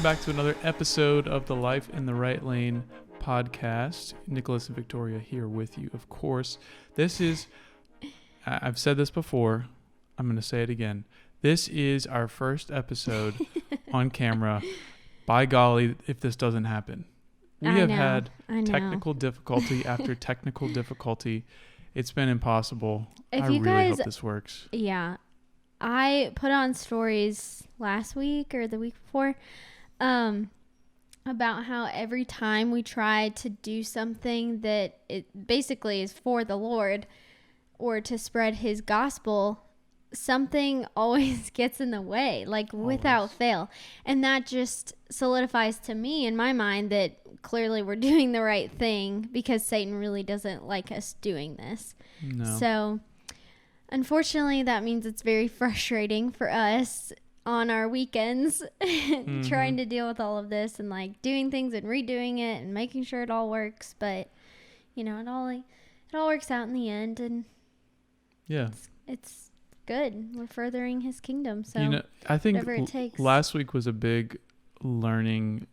back to another episode of the Life in the Right Lane podcast. Nicholas and Victoria here with you, of course. This is, I've said this before, I'm going to say it again. This is our first episode on camera. By golly, if this doesn't happen. We have had technical difficulty after technical difficulty. It's been impossible. I really hope this works. Yeah. I put on stories last week or the week before about how every time we try to do something that it basically is for the Lord or to spread his gospel, something always gets in the way, like without fail. And that just solidifies to me in my mind that clearly we're doing the right thing because Satan really doesn't like us doing this. No. So unfortunately, that means it's very frustrating for us on our weekends trying to deal with all of this and like doing things and redoing it and making sure it all works. But, you know, it all works out in the end. And yeah, it's good. We're furthering his kingdom. So you know, I think whatever it takes. Last week was a big learning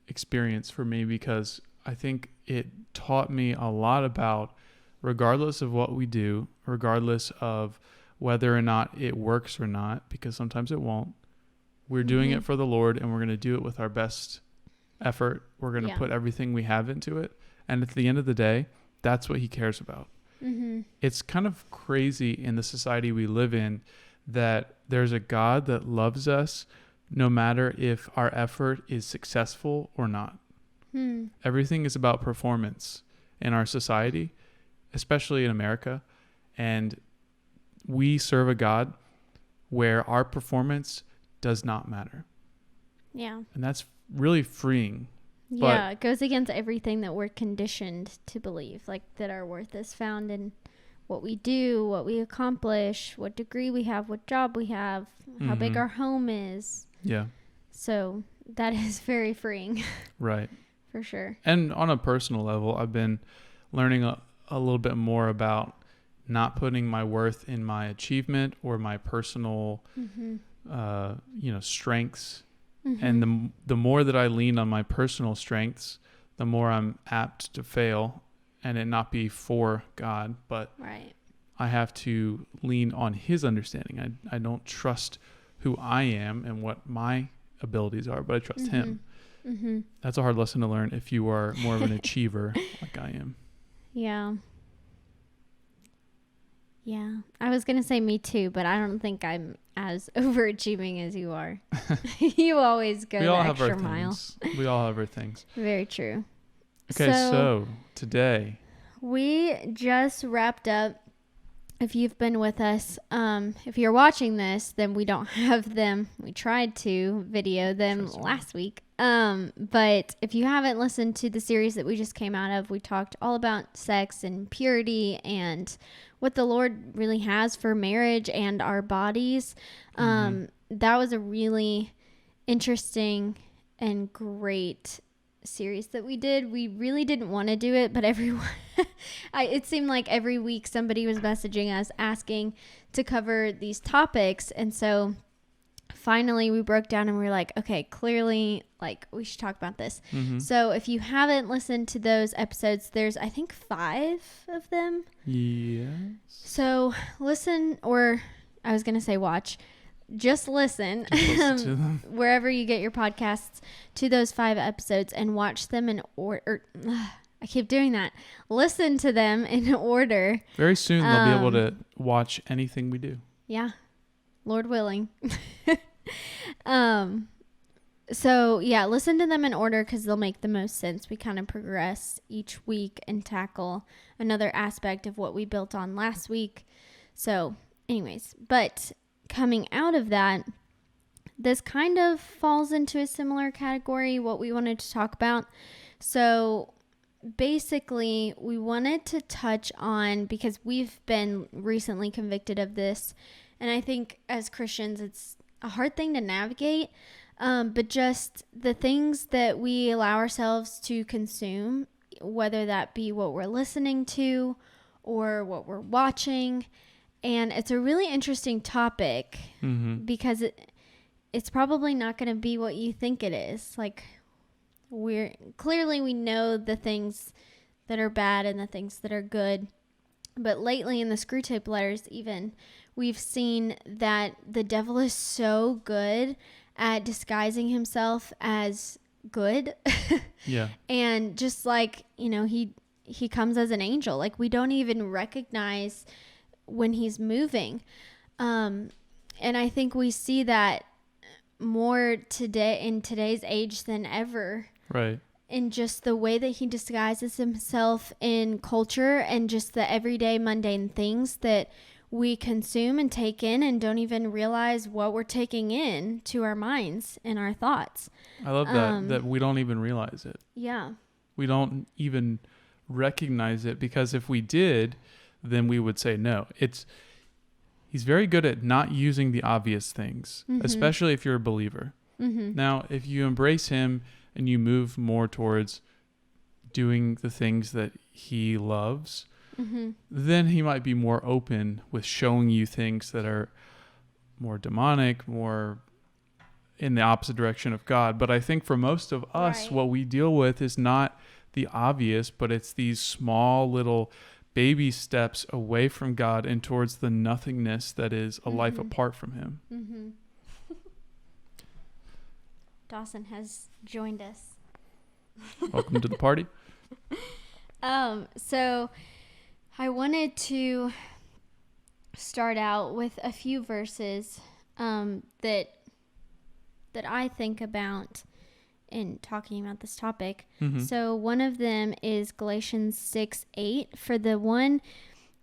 experience for me because I think it taught me a lot about, regardless of what we do, regardless of whether or not it works or not, because sometimes it won't, we're doing it for the Lord and we're going to do it with our best effort. We're going to put everything we have into it. And at the end of the day, that's what he cares about. It's kind of crazy in the society we live in that there's a God that loves us no matter if our effort is successful or not. Everything is about performance in our society, especially in America. And we serve a God where our performance does not matter. Yeah. And that's really freeing. Yeah, it goes against everything that we're conditioned to believe, like that our worth is found in what we do, what we accomplish, what degree we have, what job we have, how big our home is. Yeah. So that is very freeing. Right. For sure. And on a personal level, I've been learning a little bit more about not putting my worth in my achievement or my personal, strengths. And the more that I lean on my personal strengths, the more I'm apt to fail and it not be for God. But I have to lean on his understanding. I don't trust who I am and what my abilities are, but I trust him. That's a hard lesson to learn if you are more of an achiever like I am. Yeah. Yeah. I was going to say me too, but I don't think I'm as overachieving as you are. You always go the extra mile. We all have our things. Very true. Okay, so today we just wrapped up. If you've been with us, if you're watching this, then we don't have them. We tried to video them last week. But if you haven't listened to the series that we just came out of, we talked all about sex and purity and what the Lord really has for marriage and our bodies. That was a really interesting and great series that we did. We really didn't want to do it, but everyone it seemed like every week somebody was messaging us asking to cover these topics, and so finally we broke down and we were like, okay, clearly like we should talk about this. So if you haven't listened to those episodes, there's I think 5 of them. Yes. So listen, or I was gonna say watch. Just listen to them. Wherever you get your podcasts to those 5 episodes and watch them in order. I keep doing that. Listen to them in order. Very soon they'll be able to watch anything we do. Yeah. Lord willing. So yeah, listen to them in order because they'll make the most sense. We kind of progress each week and tackle another aspect of what we built on last week. So anyways, but coming out of that, this kind of falls into a similar category, what we wanted to talk about. So basically, we wanted to touch on, because we've been recently convicted of this, and I think as Christians, it's a hard thing to navigate, but just the things that we allow ourselves to consume, whether that be what we're listening to or what we're watching. And it's a really interesting topic because it's probably not going to be what you think it is. Like, we know the things that are bad and the things that are good. But lately in the Screw Tape Letters even, we've seen that the devil is so good at disguising himself as good. Yeah. And just like, he comes as an angel. Like, we don't even recognize when he's moving. And I think we see that more today in today's age than ever. Right. In just the way that he disguises himself in culture and just the everyday mundane things that we consume and take in and don't even realize what we're taking in to our minds and our thoughts. I love that we don't even realize it. Yeah. We don't even recognize it, because if we did, then we would say no. He's very good at not using the obvious things, especially if you're a believer. Now, if you embrace him and you move more towards doing the things that he loves, then he might be more open with showing you things that are more demonic, more in the opposite direction of God. But I think for most of us, what we deal with is not the obvious, but it's these small little baby steps away from God and towards the nothingness that is a life apart from him. Dawson has joined us. Welcome to the party. So I wanted to start out with a few verses that I think about in talking about this topic. So one of them is Galatians 6:8. For the one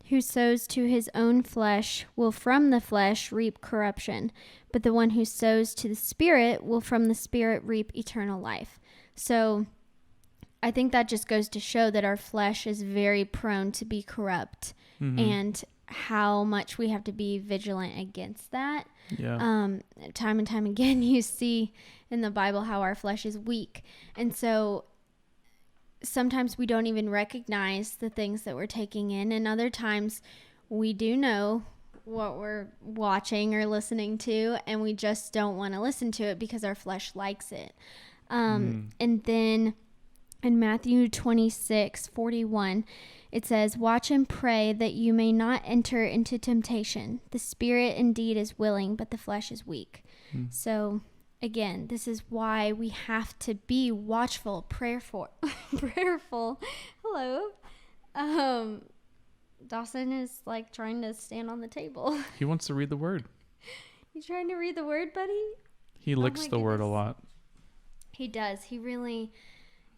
who sows to his own flesh will from the flesh reap corruption, but the one who sows to the Spirit will from the Spirit reap eternal life. So I think that just goes to show that our flesh is very prone to be corrupt, and how much we have to be vigilant against that. Yeah. Time and time again, you see in the Bible how our flesh is weak. And so sometimes we don't even recognize the things that we're taking in. And other times we do know what we're watching or listening to, and we just don't want to listen to it because our flesh likes it. And then in Matthew 26:41, it says, watch and pray that you may not enter into temptation. The spirit indeed is willing, but the flesh is weak. So again, this is why we have to be watchful, prayerful. Hello. Dawson is like trying to stand on the table. He wants to read the word. You trying to read the word, buddy? He licks the word a lot. He does. He really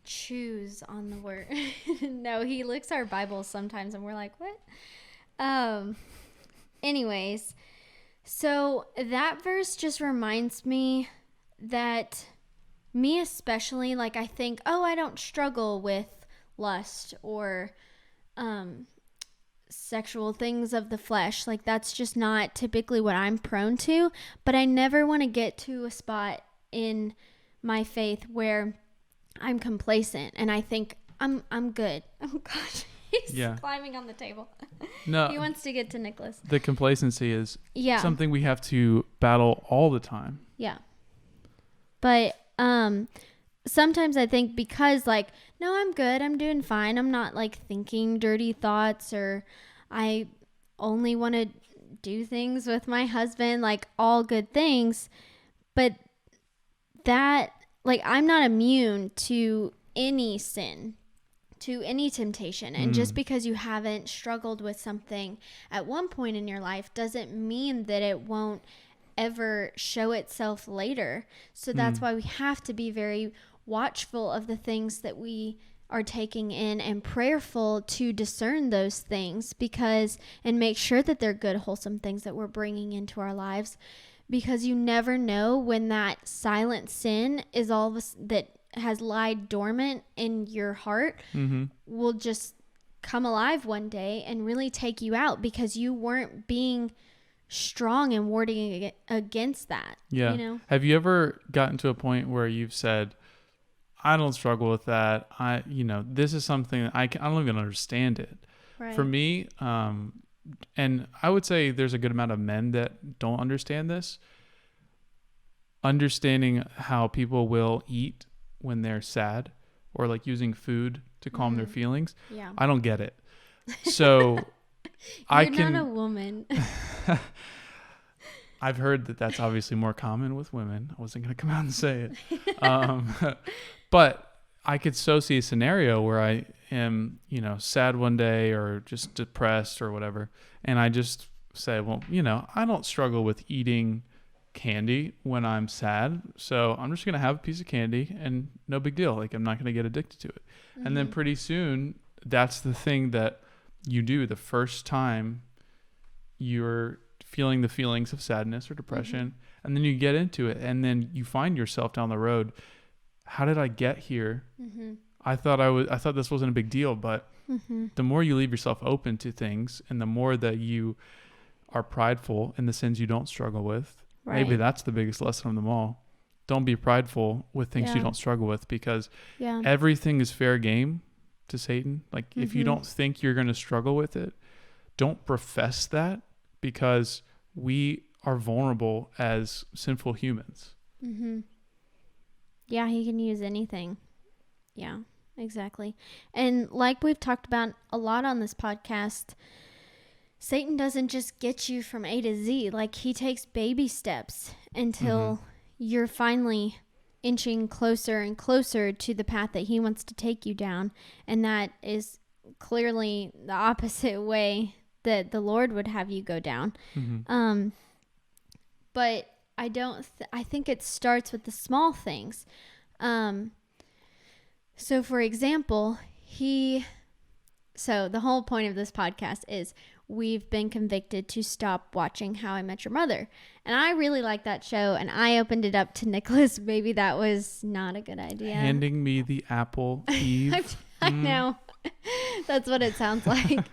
chews on the word. No, he licks our Bibles sometimes and we're like, what? Anyways, so that verse just reminds me that me especially, like, I think, oh, I don't struggle with lust or sexual things of the flesh. Like, that's just not typically what I'm prone to. But I never want to get to a spot in my faith where I'm complacent and I think I'm good. Oh gosh, he's climbing on the table. No, he wants to get to Nicholas. The complacency is something we have to battle all the time. Yeah. But sometimes I think because like, no, I'm good, I'm doing fine, I'm not like thinking dirty thoughts, or I only want to do things with my husband, like all good things. But that, like, I'm not immune to any sin, to any temptation. And just because you haven't struggled with something at one point in your life doesn't mean that it won't ever show itself later. So that's why we have to be very watchful of the things that we are taking in and prayerful to discern those things, and make sure that they're good, wholesome things that we're bringing into our lives. Because you never know when that silent sin is that has lied dormant in your heart will just come alive one day and really take you out because you weren't being strong and warding against that. Yeah. You know? Have you ever gotten to a point where you've said, I don't struggle with that. This is something that I don't even understand it. Right. For me, and I would say there's a good amount of men that don't understand this. understanding how people will eat when they're sad, or like using food to calm their feelings. Yeah. I don't get it. So You're not a woman. I've heard that that's obviously more common with women. I wasn't going to come out and say it. But I could so see a scenario where I am, sad one day or just depressed or whatever. And I just say, well, I don't struggle with eating candy when I'm sad. So I'm just going to have a piece of candy and no big deal. Like, I'm not going to get addicted to it. Mm-hmm. And then pretty soon, that's the thing that you do the first time you're feeling the feelings of sadness or depression, and then you get into it, and then you find yourself down the road. How did I get here? I thought this wasn't a big deal, but the more you leave yourself open to things, and the more that you are prideful in the sins you don't struggle with, maybe that's the biggest lesson of them all. Don't be prideful with things you don't struggle with, because everything is fair game to Satan. Like, if you don't think you're going to struggle with it, don't profess that, because we are vulnerable as sinful humans. Yeah, he can use anything. Yeah, exactly. And like we've talked about a lot on this podcast, Satan doesn't just get you from A to Z. Like, he takes baby steps until you're finally inching closer and closer to the path that he wants to take you down. And that is clearly the opposite way that the Lord would have you go down. But I think it starts with the small things. So for example, so the whole point of this podcast is we've been convicted to stop watching How I Met Your Mother. And I really like that show, and I opened it up to Nicholas. Maybe that was not a good idea. Handing me the apple, Eve. I know. That's what it sounds like.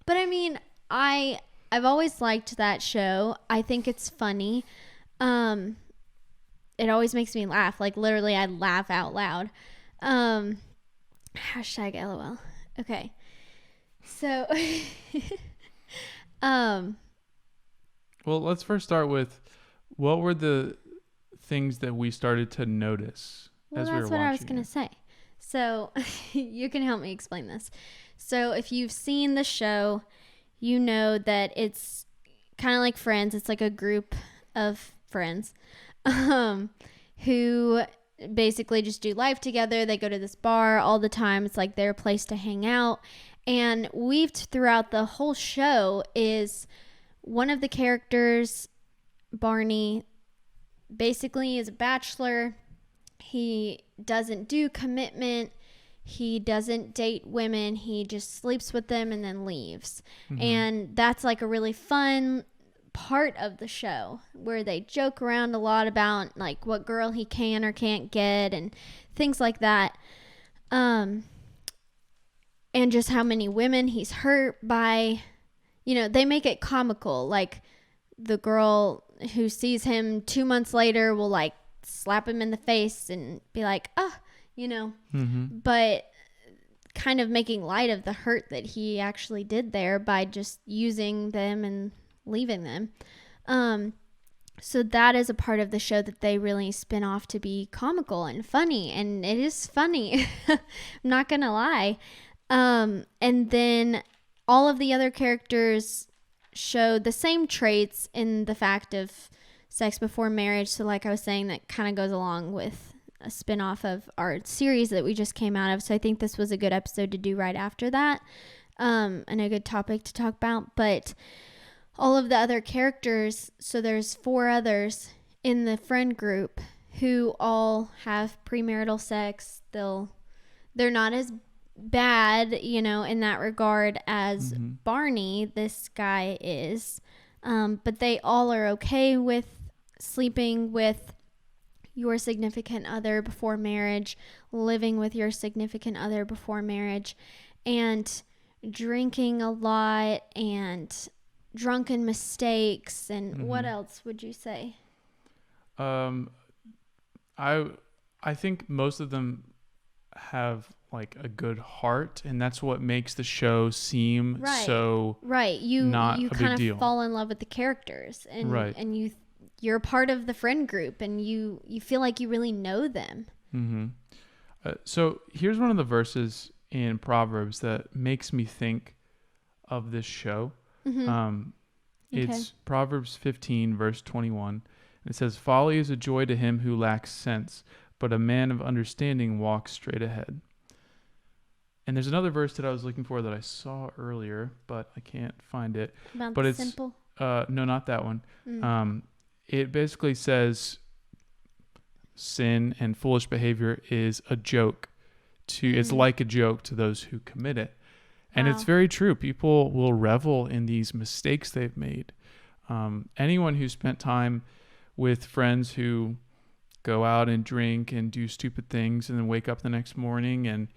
But I mean, I've always liked that show. I think it's funny. It always makes me laugh. Like, literally, I laugh out loud. Hashtag LOL. Okay. So, well, let's first start with, what were the things that we started to notice as we were watching? That's what I was going to say. So, you can help me explain this. So, if you've seen the show, you know that it's kind of like Friends. It's like a group of friends who basically just do life together. They go to this bar all the time. It's like their place to hang out. And weaved throughout the whole show is one of the characters, Barney, basically is a bachelor. He doesn't do commitment. He doesn't date women. He just sleeps with them and then leaves. And that's like a really fun part of the show, where they joke around a lot about like what girl he can or can't get and things like that. And just how many women he's hurt by. They make it comical. Like, the girl who sees him 2 months later will like slap him in the face and be like, but kind of making light of the hurt that he actually did there by just using them and leaving them. So that is a part of the show that they really spin off to be comical and funny, and it is funny. I'm not gonna lie. And then all of the other characters show the same traits in the fact of sex before marriage. So like I was saying, that kind of goes along with a spin-off of our series that we just came out of. So I think this was a good episode to do right after that, and a good topic to talk about. But all of the other characters, so there's 4 others in the friend group who all have premarital sex. They're not as bad, in that regard as Barney, this guy is. But they all are okay with sleeping with your significant other before marriage, living with your significant other before marriage, and drinking a lot, and drunken mistakes, and what else would you say? I think most of them have like a good heart, and that's what makes the show seem so you not you a kind big of deal. fall in love with the characters, and and you're part of the friend group and you feel like you really know them. Mm-hmm. So here's one of the verses in Proverbs that makes me think of this show. Mm-hmm. It's Proverbs 15, verse 21. It says, "Folly is a joy to him who lacks sense, but a man of understanding walks straight ahead." And there's another verse that I was looking for that I saw earlier, but I can't find it. About But the it's simple. no, not that one. Mm. It basically says sin and foolish behavior is a joke it's like a joke to those who commit it. And it's very true. People will revel in these mistakes they've made. Anyone who spent time with friends who go out and drink and do stupid things and then wake up the next morning and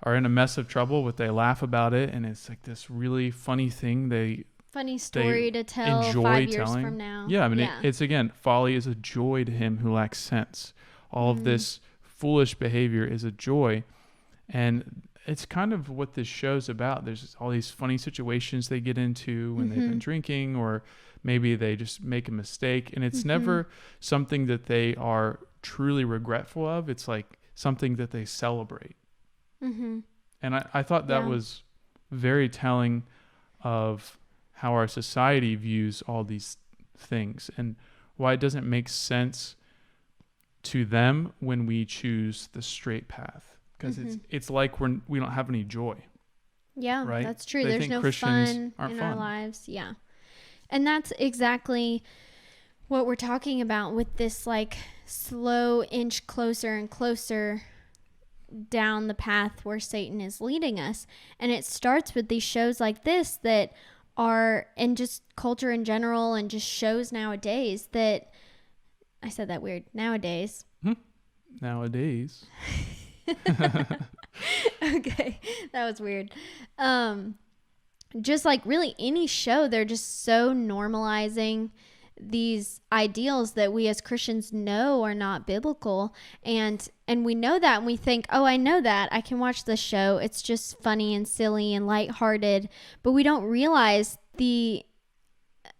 are in a mess of trouble, but they laugh about it, and it's like this really funny thing Funny story to tell enjoy 5 years telling. from now. Yeah, I mean, it's again, folly is a joy to him who lacks sense. All of this foolish behavior is a joy, and it's kind of what this show's about. There's all these funny situations they get into when they've been drinking, or maybe they just make a mistake, and it's never something that they are truly regretful of. It's like something that they celebrate. And I thought that was very telling of how our society views all these things and why it doesn't make sense to them when we choose the straight path, because it's like we don't have any joy. Yeah, right? That's true. They There's think no Christians fun aren't in fun. our lives. Yeah. And that's exactly what we're talking about with this like slow inch closer and closer down the path where Satan is leading us. And it starts with these shows like this that are, and just culture in general, and just shows nowadays that, I said that weird, nowadays. Nowadays. Okay, that was weird. Just like really any show, they're just so normalizing these ideals that we as Christians know are not biblical, and we know that, and we think, oh, I know that, I can watch this show, it's just funny and silly and lighthearted, but we don't realize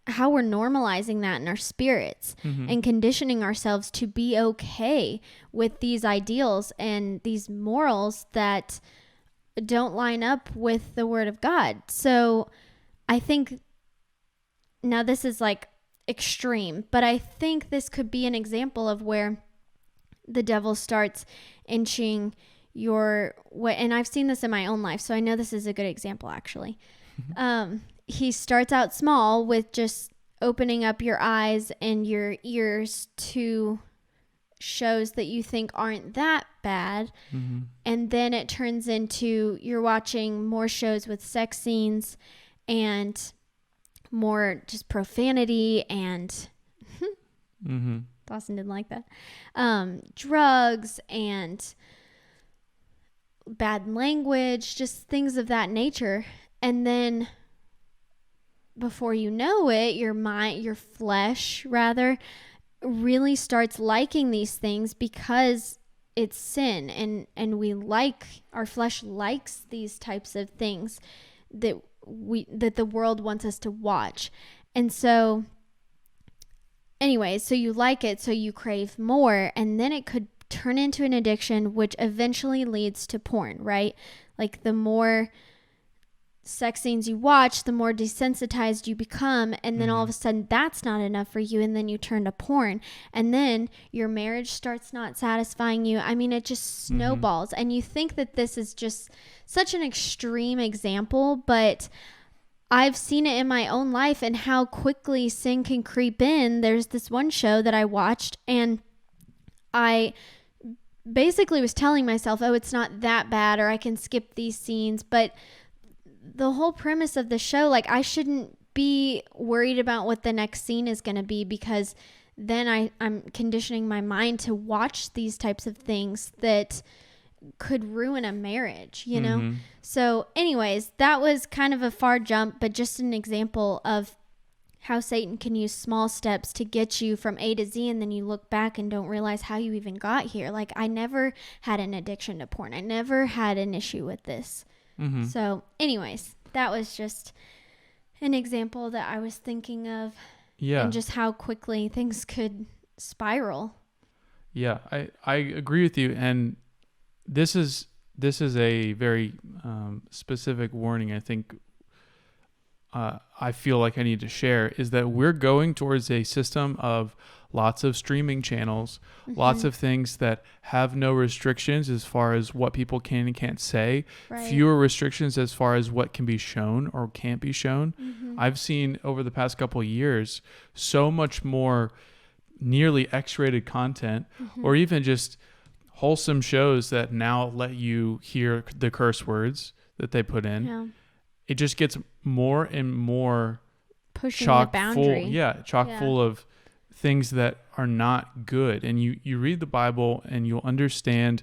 how we're normalizing that in our spirits and conditioning ourselves to be okay with these ideals and these morals that don't line up with the Word of God. So I think, now this is like extreme, but I think this could be an example of where the devil starts inching and I've seen this in my own life, so I know this is a good example actually. He starts out small with just opening up your eyes and your ears to shows that you think aren't that bad. And then it turns into you're watching more shows with sex scenes and more just profanity and Dawson didn't like that. Drugs and bad language, just things of that nature. And then before you know it, your flesh rather, really starts liking these things because it's sin, and our flesh likes these types of things that the world wants us to watch. And so anyways, so you like it, so you crave more, and then it could turn into an addiction, which eventually leads to porn, right? Like the more sex scenes you watch, the more desensitized you become, and then all of a sudden that's not enough for you, and then you turn to porn, and then your marriage starts not satisfying you. I mean, it just snowballs, and you think that this is just such an extreme example, but I've seen it in my own life and how quickly sin can creep in. There's this one show that I watched, and I basically was telling myself, oh, it's not that bad, or I can skip these scenes, but the whole premise of the show, like, I shouldn't be worried about what the next scene is going to be, because then I'm conditioning my mind to watch these types of things that could ruin a marriage, you know? So anyways, that was kind of a far jump, but just an example of how Satan can use small steps to get you from A to Z, and then you look back and don't realize how you even got here. Like, I never had an addiction to porn. I never had an issue with this. So anyways, that was just an example that I was thinking of Yeah. And just how quickly things could spiral. Yeah, I agree with you. And this is a very specific warning I think I feel like I need to share, is that we're going towards a system of lots of streaming channels, lots of things that have no restrictions as far as what people can and can't say, fewer restrictions as far as what can be shown or can't be shown. I've seen over the past couple of years so much more nearly X-rated content, or even just wholesome shows that now let you hear the curse words that they put in. Yeah. It just gets more and more pushing the boundary. Full of things that are not good. And you read the Bible and you'll understand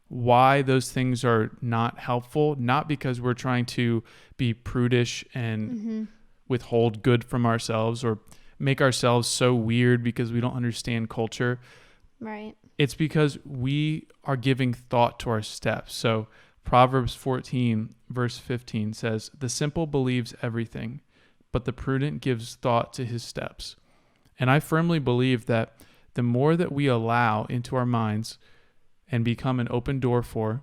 why those things are not helpful, not because we're trying to be prudish and withhold good from ourselves or make ourselves so weird because we don't understand culture. Right. It's because we are giving thought to our steps. So Proverbs 14 verse 15 says, "The simple believes everything, but the prudent gives thought to his steps." And I firmly believe that the more that we allow into our minds and become an open door for,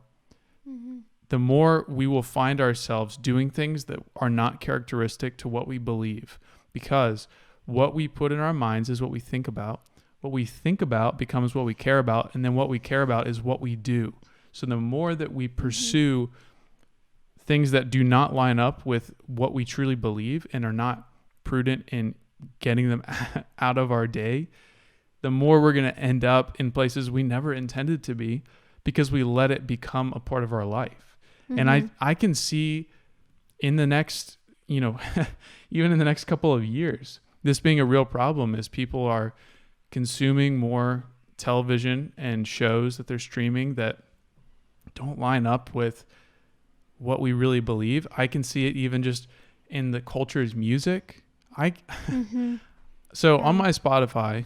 the more we will find ourselves doing things that are not characteristic to what we believe. Because what we put in our minds is what we think about. What we think about becomes what we care about, and then what we care about is what we do. So the more that we pursue things that do not line up with what we truly believe and are not prudent in getting them out of our day, the more we're going to end up in places we never intended to be because we let it become a part of our life. And I can see in the next, even in the next couple of years, this being a real problem as people are consuming more television and shows that they're streaming that don't line up with what we really believe. I can see it even just in the culture's music. So on my Spotify,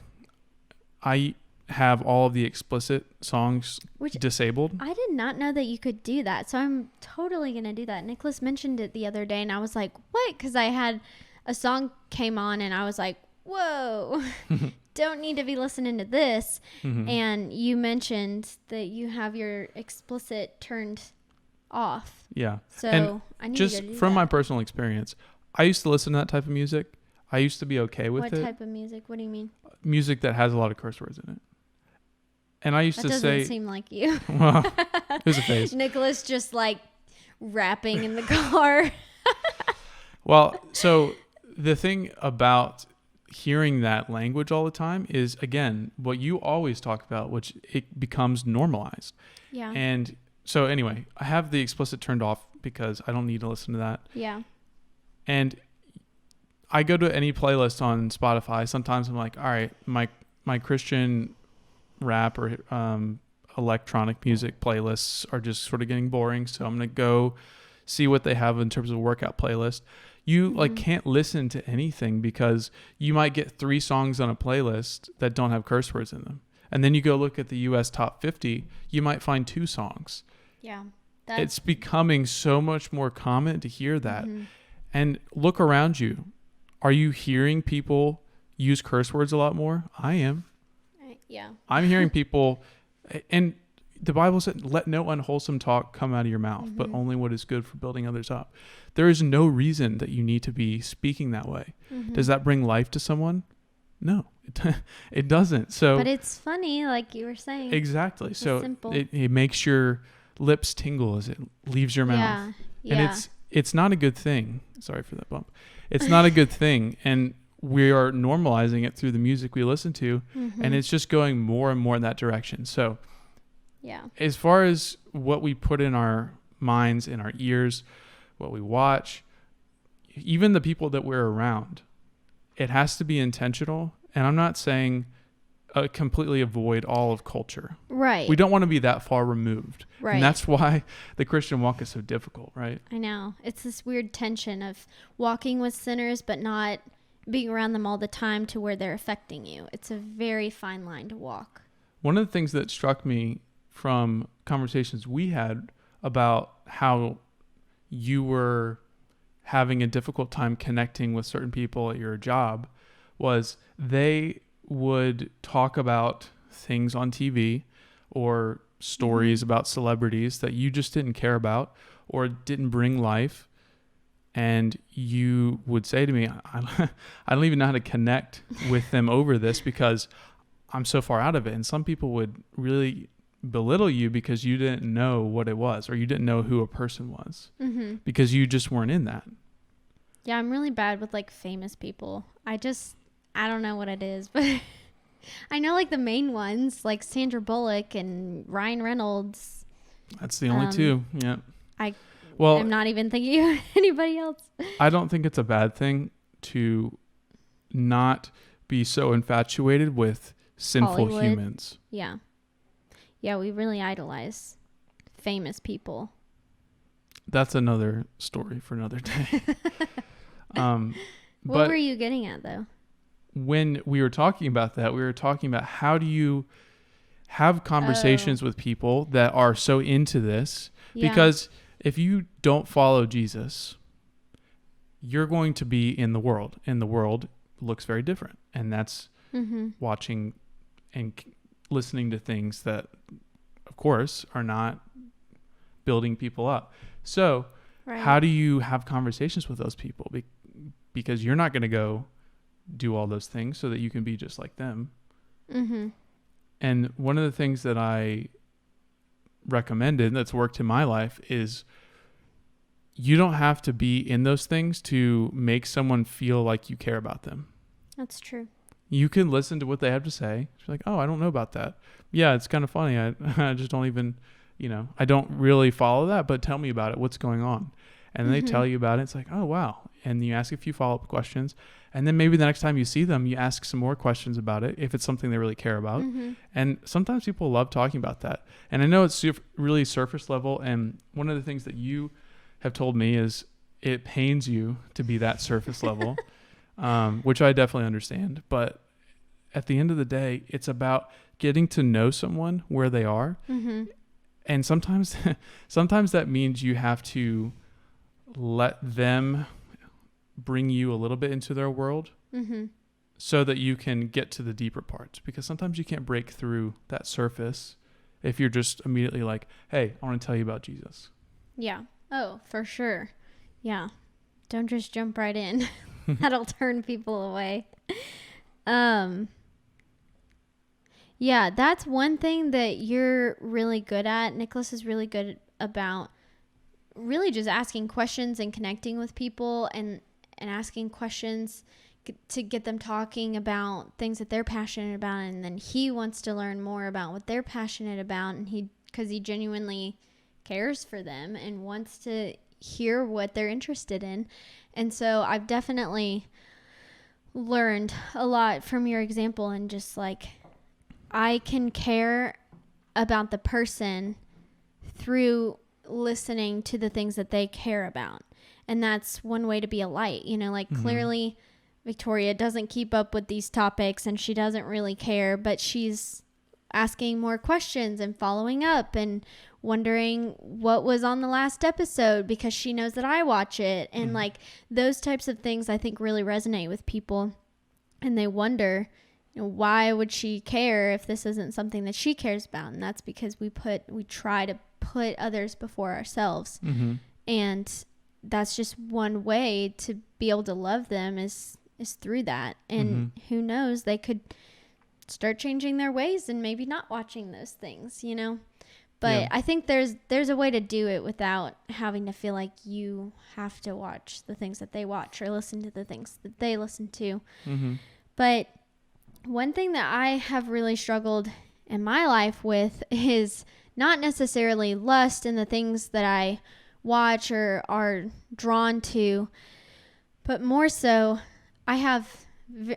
I have all of the explicit songs disabled. I did not know that you could do that. So I'm totally going to do that. Nicholas mentioned it the other day and I was like, what? Because I had a song came on and I was like, whoa, don't need to be listening to this. And you mentioned that you have your explicit turned off. Yeah. So and I need just to do from that. my personal experience, I used to listen to that type of music. I used to be okay with What it. What type of music? What do you mean? Music that has a lot of curse words in it. And I used that to say... doesn't seem like you. Well, it was a phase. Nicholas just like rapping in the car. Well, so the thing about hearing that language all the time is, again, what you always talk about, which it becomes normalized. Yeah. And so anyway, I have the explicit turned off because I don't need to listen to that. Yeah. And I go to any playlist on Spotify. Sometimes I'm like, all right, my Christian rap or electronic music playlists are just sort of getting boring. So I'm going to go see what they have in terms of workout playlist. You like can't listen to anything because you might get 3 songs on a playlist that don't have curse words in them. And then you go look at the US top 50, you might find 2 songs. Yeah. It's becoming so much more common to hear that. And look around you. Are you hearing people use curse words a lot more? I am. Yeah. I'm hearing people, and the Bible said, let no unwholesome talk come out of your mouth, but only what is good for building others up. There is no reason that you need to be speaking that way. Does that bring life to someone? No, it doesn't. So, but it's funny, like you were saying. Exactly. It's so simple. it makes your lips tingle as it leaves your mouth. Yeah. And it's not a good thing. Sorry for that bump. It's not a good thing. And we are normalizing it through the music we listen to. And it's just going more and more in that direction. So as far as what we put in our minds, in our ears, what we watch, even the people that we're around, it has to be intentional. And I'm not saying completely avoid all of culture. Right. We don't want to be that far removed. Right. And that's why the Christian walk is so difficult, right? I know. It's this weird tension of walking with sinners, but not being around them all the time to where they're affecting you. It's a very fine line to walk. One of the things that struck me from conversations we had about how you were having a difficult time connecting with certain people at your job was they would talk about things on TV or stories about celebrities that you just didn't care about or didn't bring life. And you would say to me, I don't even know how to connect with them over this because I'm so far out of it. And some people would really belittle you because you didn't know what it was, or you didn't know who a person was, because you just weren't in that. Yeah, I'm really bad with like famous people. I don't know what it is, but I know like the main ones, like Sandra Bullock and Ryan Reynolds. That's the only two. Yeah. I'm not even thinking of anybody else. I don't think it's a bad thing to not be so infatuated with sinful Hollywood. humans. Yeah. Yeah, we really idolize famous people. That's another story for another day. What were you getting at, though? When we were talking about that, we were talking about how do you have conversations with people that are so into this? Yeah. Because if you don't follow Jesus, you're going to be in the world, and the world looks very different. And that's watching and listening to things that, of course, are not building people up. So how do you have conversations with those people? Because you're not going to go do all those things so that you can be just like them. And one of the things that I recommended that's worked in my life is you don't have to be in those things to make someone feel like you care about them. That's true. You can listen to what they have to say. You're like, oh, I don't know about that. Yeah, it's kind of funny. I just don't even, I don't really follow that, but tell me about it. What's going on? And they tell you about it. It's like, oh, wow. And you ask a few follow-up questions. And then maybe the next time you see them, you ask some more questions about it if it's something they really care about. And sometimes people love talking about that. And I know it's really surface level. And one of the things that you have told me is it pains you to be that surface level, which I definitely understand. But at the end of the day, it's about getting to know someone where they are. And sometimes that means you have to let them bring you a little bit into their world so that you can get to the deeper parts, because sometimes you can't break through that surface if you're just immediately like, hey, I want to tell you about Jesus. Yeah. Oh, for sure. Yeah. Don't just jump right in. That'll turn people away. Yeah, that's one thing that you're really good at. Nicholas is really good about really just asking questions and connecting with people and asking questions to get them talking about things that they're passionate about. And then he wants to learn more about what they're passionate about. And because he genuinely cares for them and wants to hear what they're interested in. And so I've definitely learned a lot from your example, and just like, I can care about the person through listening to the things that they care about. And that's one way to be a light, clearly Victoria doesn't keep up with these topics and she doesn't really care, but she's asking more questions and following up and wondering what was on the last episode because she knows that I watch it. And like those types of things I think really resonate with people, and they wonder, why would she care if this isn't something that she cares about? And that's because we try to put others before ourselves. And that's just one way to be able to love them is through that. And who knows, they could start changing their ways and maybe not watching those things, But yeah. I think there's a way to do it without having to feel like you have to watch the things that they watch or listen to the things that they listen to. But one thing that I have really struggled in my life with is not necessarily lust in the things that I watch or are drawn to, but more so I have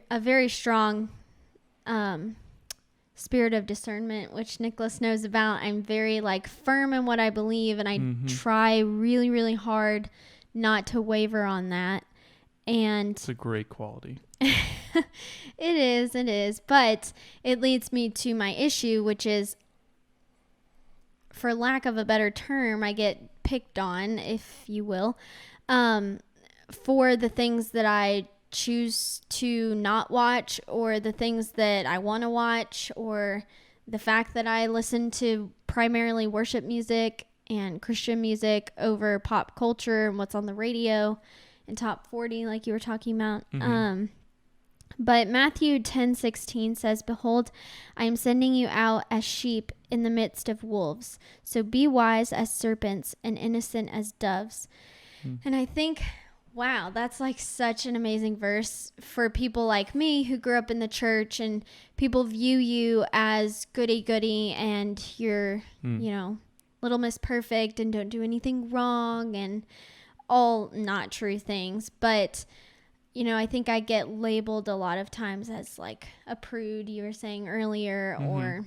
a very strong spirit of discernment, which Nicholas knows about. I'm very firm in what I believe, and I try really, really hard not to waver on that. And it's a great quality. It is, but it leads me to my issue, which is, for lack of a better term, I get picked on, if you will, for the things that I choose to not watch, or the things that I want to watch, or the fact that I listen to primarily worship music and Christian music over pop culture and what's on the radio and top 40 like you were talking about. But Matthew 10:16 says, "Behold, I am sending you out as sheep in the midst of wolves. So be wise as serpents and innocent as doves." And I think, wow, that's like such an amazing verse for people like me who grew up in the church, and people view you as goody and you're, you know, Little Miss Perfect and don't do anything wrong and all not true things. But you know, I think I get labeled a lot of times as like a prude, you were saying earlier, or,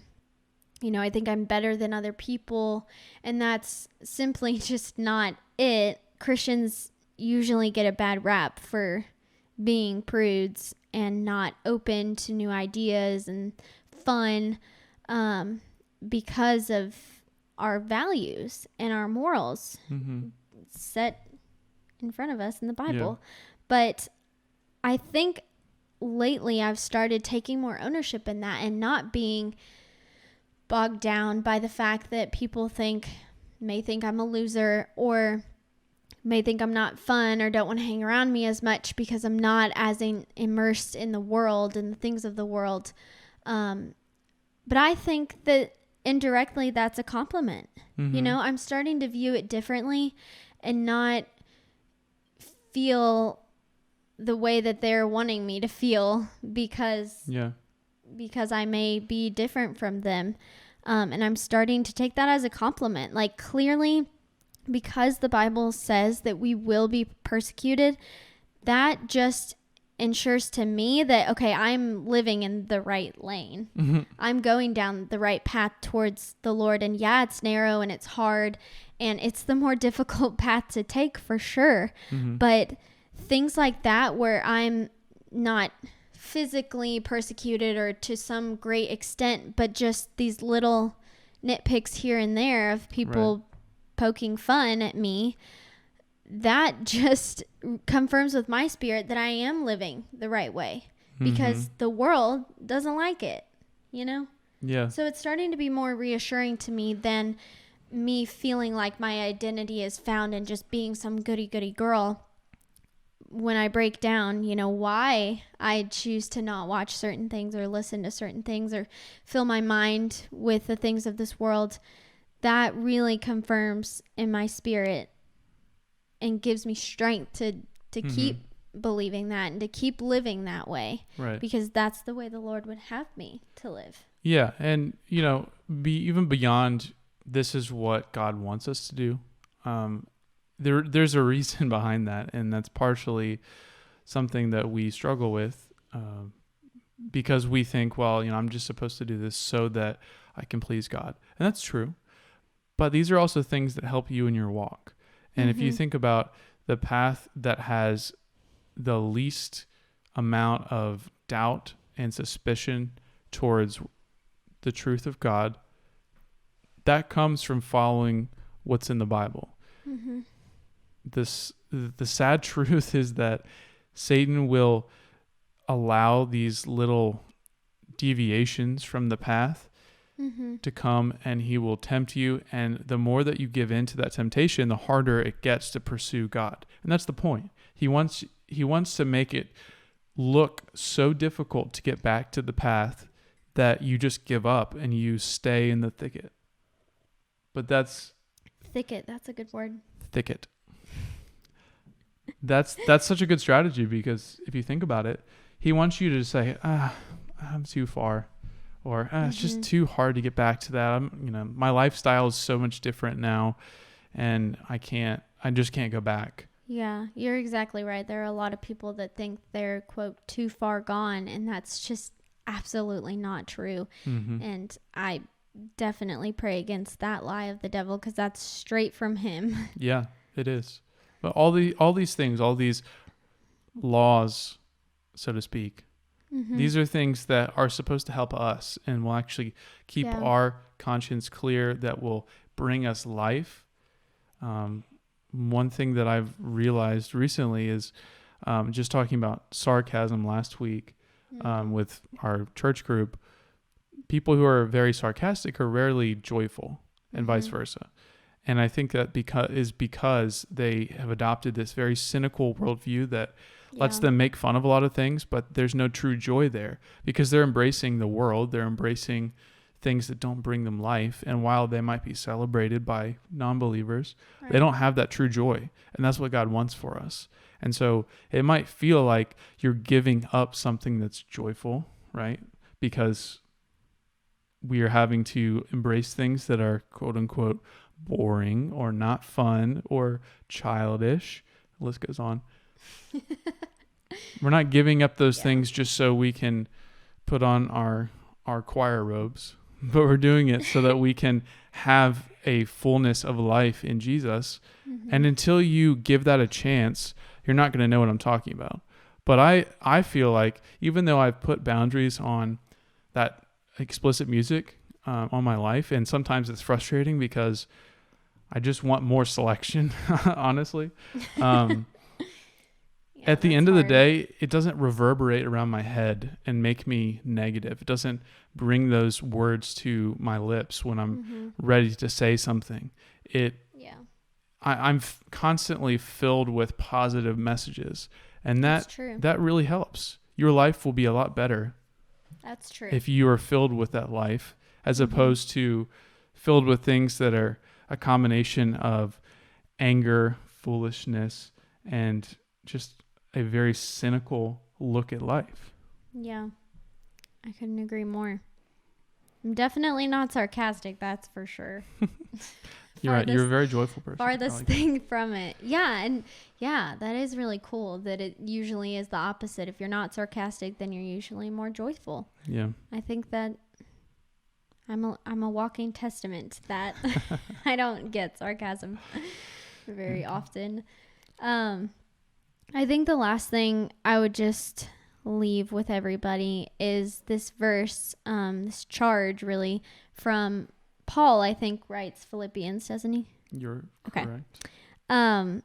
you know, I think I'm better than other people. And that's simply just not it. Christians usually get a bad rap for being prudes and not open to new ideas and fun, because of our values and our morals set in front of us in the Bible. But I think lately I've started taking more ownership in that and not being bogged down by the fact that people may think I'm a loser, or may think I'm not fun, or don't want to hang around me as much because I'm not as immersed in the world and the things of the world. But I think that indirectly that's a compliment. You know, I'm starting to view it differently and not feel the way that they're wanting me to feel because I may be different from them. And I'm starting to take that as a compliment. Like, clearly, because the Bible says that we will be persecuted, that just ensures to me that, okay, I'm living in the right lane. I'm going down the right path towards the Lord. And yeah, it's narrow and it's hard and it's the more difficult path to take for sure. But things like that, where I'm not physically persecuted or to some great extent, but just these little nitpicks here and there of people poking fun at me, that just confirms with my spirit that I am living the right way, because the world doesn't like it, you know? So it's starting to be more reassuring to me than me feeling like my identity is found in just being some goody girl. When I break down, you know, why I choose to not watch certain things or listen to certain things or fill my mind with the things of this world, that really confirms in my spirit and gives me strength to keep believing that and to keep living that way. Because that's the way the Lord would have me to live. Yeah. And, you know, even beyond this is what God wants us to do. There's a reason behind that, and that's partially something that we struggle with, because we think, well, you know, I'm just supposed to do this so that I can please God. And that's true. But these are also things that help you in your walk. And if you think about the path that has the least amount of doubt and suspicion towards the truth of God, that comes from following what's in the Bible. The sad truth is that Satan will allow these little deviations from the path to come, and he will tempt you. And the more that you give in to that temptation, the harder it gets to pursue God. And that's the point. He wants to make it look so difficult to get back to the path that you just give up and you stay in the thicket. But that's thicket. That's a good word. Thicket. That's such a good strategy, because if you think about it, he wants you to say, I'm too far, or it's just too hard to get back to that. My lifestyle is so much different now, and I just can't go back. Yeah, you're exactly right. There are a lot of people that think they're, quote, too far gone, and that's just absolutely not true. And I definitely pray against that lie of the devil, because that's straight from him. Yeah, it is. But all these things, all these laws, so to speak, these are things that are supposed to help us and will actually keep our conscience clear, that will bring us life. One thing that I've realized recently is just talking about sarcasm last week with our church group. People who are very sarcastic are rarely joyful, and vice versa. And I think that because they have adopted this very cynical worldview that lets them make fun of a lot of things, but there's no true joy there because they're embracing the world. They're embracing things that don't bring them life. And while they might be celebrated by non-believers, they don't have that true joy. And that's what God wants for us. And so it might feel like you're giving up something that's joyful, right? Because we are having to embrace things that are quote unquote boring or not fun or childish. The list goes on. We're not giving up those things just so we can put on our choir robes, but we're doing it so that we can have a fullness of life in Jesus. And until you give that a chance, you're not going to know what I'm talking about. But I feel like even though I've put boundaries on that explicit music on my life, and sometimes it's frustrating because I just want more selection, honestly. At the end of the day, it doesn't reverberate around my head and make me negative. It doesn't bring those words to my lips when I'm ready to say something. I'm constantly filled with positive messages, and that really helps. Your life will be a lot better. That's true. If you are filled with that life, as opposed to filled with things that are a combination of anger, foolishness, and just a very cynical look at life. Yeah, I couldn't agree more. I'm definitely not sarcastic, that's for sure. You're right. You're a very joyful person. Farthest thing from it. Yeah, and that is really cool that it usually is the opposite. If you're not sarcastic, then you're usually more joyful. Yeah. I think that I'm a walking testament to that. I don't get sarcasm very often. I think the last thing I would just leave with everybody is this verse, this charge really from Paul, I think, writes Philippians, doesn't he? You're correct. And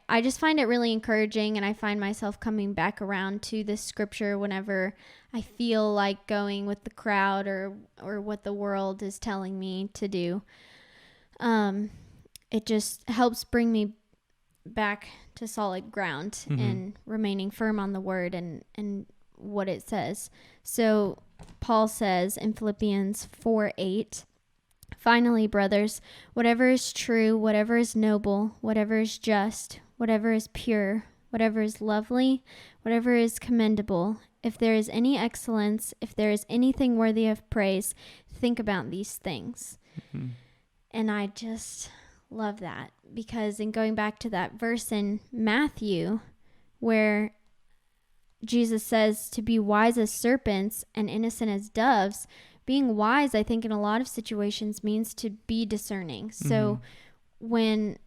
I just find it really encouraging, and I find myself coming back around to this scripture whenever I feel like going with the crowd or what the world is telling me to do. It just helps bring me back to solid ground and remaining firm on the word and what it says. So Paul says in Philippians 4:8, "Finally, brothers, whatever is true, whatever is noble, whatever is just, whatever is pure, whatever is lovely, whatever is commendable, if there is any excellence, if there is anything worthy of praise, think about these things." And I just love that, because in going back to that verse in Matthew where Jesus says to be wise as serpents and innocent as doves, being wise, I think in a lot of situations means to be discerning. So when,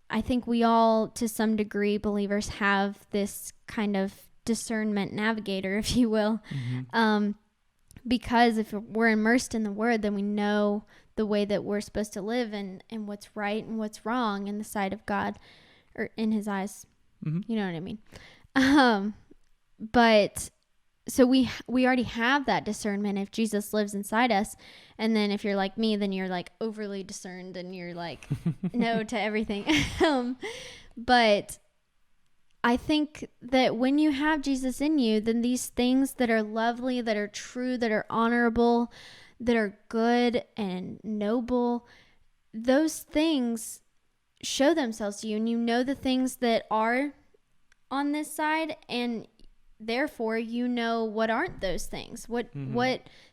I think we all, to some degree, believers have this kind of discernment navigator, if you will, because if we're immersed in the word, then we know the way that we're supposed to live and what's right and what's wrong in the sight of God, or in his eyes. You know what I mean? But so we already have that discernment if Jesus lives inside us. And then if you're like me, then you're like overly discerned and you're like no to everything. But I think that when you have Jesus in you, then these things that are lovely, that are true, that are honorable, that are good and noble, those things show themselves to you, and you know the things that are on this side, and therefore you know what aren't those things, what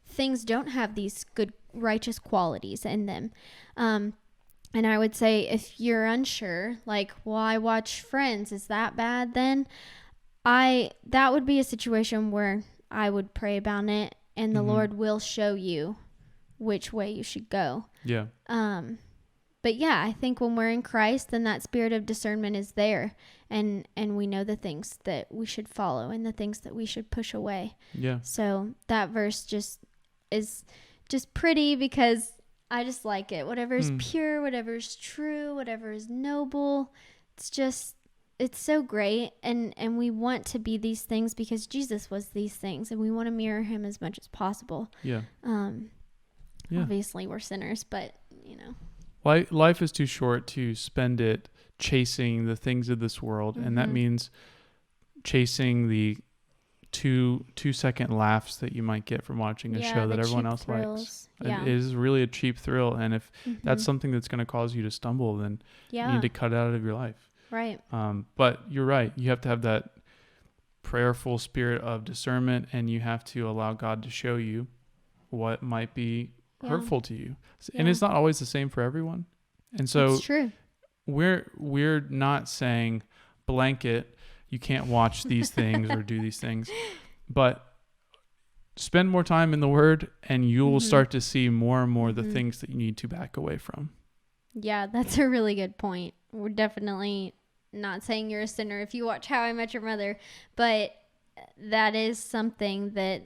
things don't have these good righteous qualities in them. And I would say if you're unsure, like, well, I watch Friends, is that bad then? That would be a situation where I would pray about it, and the Lord will show you which way you should go. Yeah. But yeah, I think when we're in Christ, then that spirit of discernment is there, and we know the things that we should follow and the things that we should push away. Yeah. So that verse just is just pretty, because I just like it. Whatever is pure, whatever is true, whatever is noble, it's just it's so great, and we want to be these things because Jesus was these things, and we want to mirror him as much as possible. Yeah. Obviously we're sinners, but life is too short to spend it chasing the things of this world, and that means chasing the 2-second laughs that you might get from watching a show that everyone else likes. It is really a cheap thrill, and if that's something that's going to cause you to stumble, then you need to cut it out of your life. Right. But you're right. You have to have that prayerful spirit of discernment, and you have to allow God to show you what might be hurtful to you. And it's not always the same for everyone. And so that's true. We're not saying blanket, you can't watch these things or do these things, but spend more time in the Word, and you will start to see more and more the things that you need to back away from. Yeah, that's a really good point. We're definitely not saying you're a sinner if you watch How I Met Your Mother, but that is something that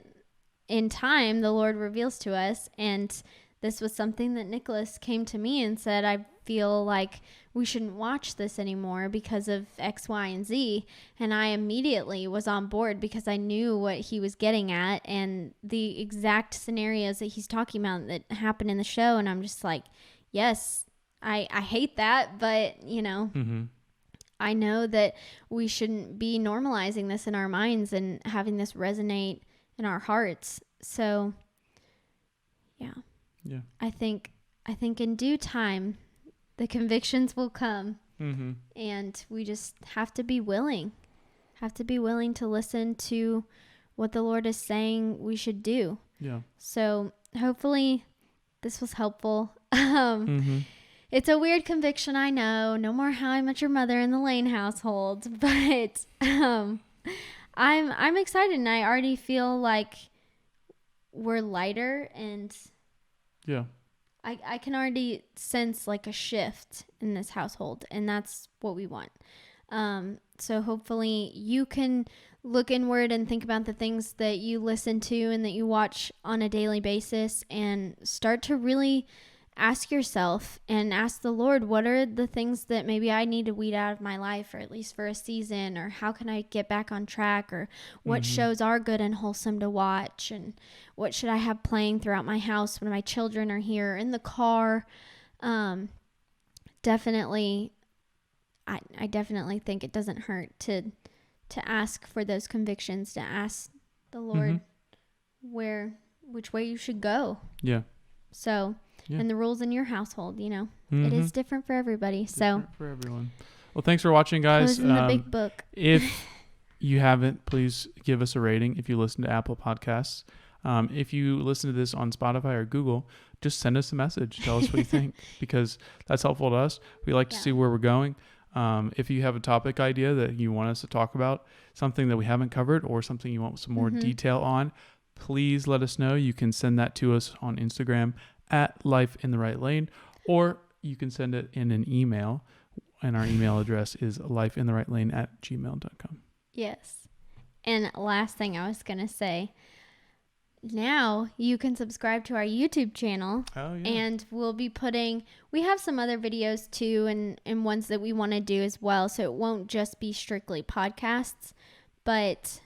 in time the Lord reveals to us. And this was something that Nicholas came to me and said, I feel like we shouldn't watch this anymore because of X, Y, and Z. And I immediately was on board because I knew what he was getting at and the exact scenarios that he's talking about that happen in the show. And I'm just like, yes, I hate that, but I know that we shouldn't be normalizing this in our minds and having this resonate in our hearts. So yeah. I think in due time, the convictions will come, and we just have to be willing to listen to what the Lord is saying we should do. Yeah. So hopefully this was helpful. It's a weird conviction, I know. No more How I Met Your Mother in the Layne household, but I'm excited, and I already feel like we're lighter, and I can already sense like a shift in this household, and that's what we want. So hopefully you can look inward and think about the things that you listen to and that you watch on a daily basis, and start to really ask yourself and ask the Lord, what are the things that maybe I need to weed out of my life, or at least for a season, or how can I get back on track, or what shows are good and wholesome to watch, and what should I have playing throughout my house when my children are here, in the car. Definitely, I definitely think it doesn't hurt to ask for those convictions, to ask the Lord which way you should go. Yeah. So, and the rules in your household, it is different for everybody. Different for everyone. Well, thanks for watching, guys. In the big book. If you haven't, please give us a rating if you listen to Apple Podcasts. If you listen to this on Spotify or Google, just send us a message. Tell us what you think, because that's helpful to us. We like to see where we're going. If you have a topic idea that you want us to talk about, something that we haven't covered, or something you want some more detail on, please let us know. You can send that to us on Instagram at Life in the Right Lane, or you can send it in an email, and our email address is lifeintherightlane@gmail.com. Yes. And last thing I was going to say, now you can subscribe to our YouTube channel. Oh, yeah. And we have some other videos too, and ones that we want to do as well. So it won't just be strictly podcasts, but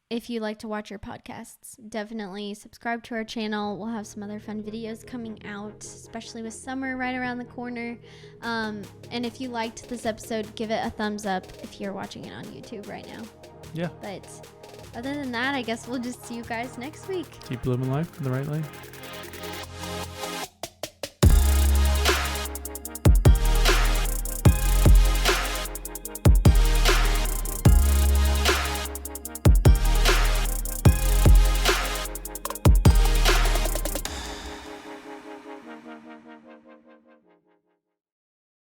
if you like to watch your podcasts, definitely subscribe to our channel. We'll have some other fun videos coming out, especially with summer right around the corner. And if you liked this episode, give it a thumbs up if you're watching it on YouTube right now. Yeah. But other than that, I guess we'll just see you guys next week. Keep living life in the right lane.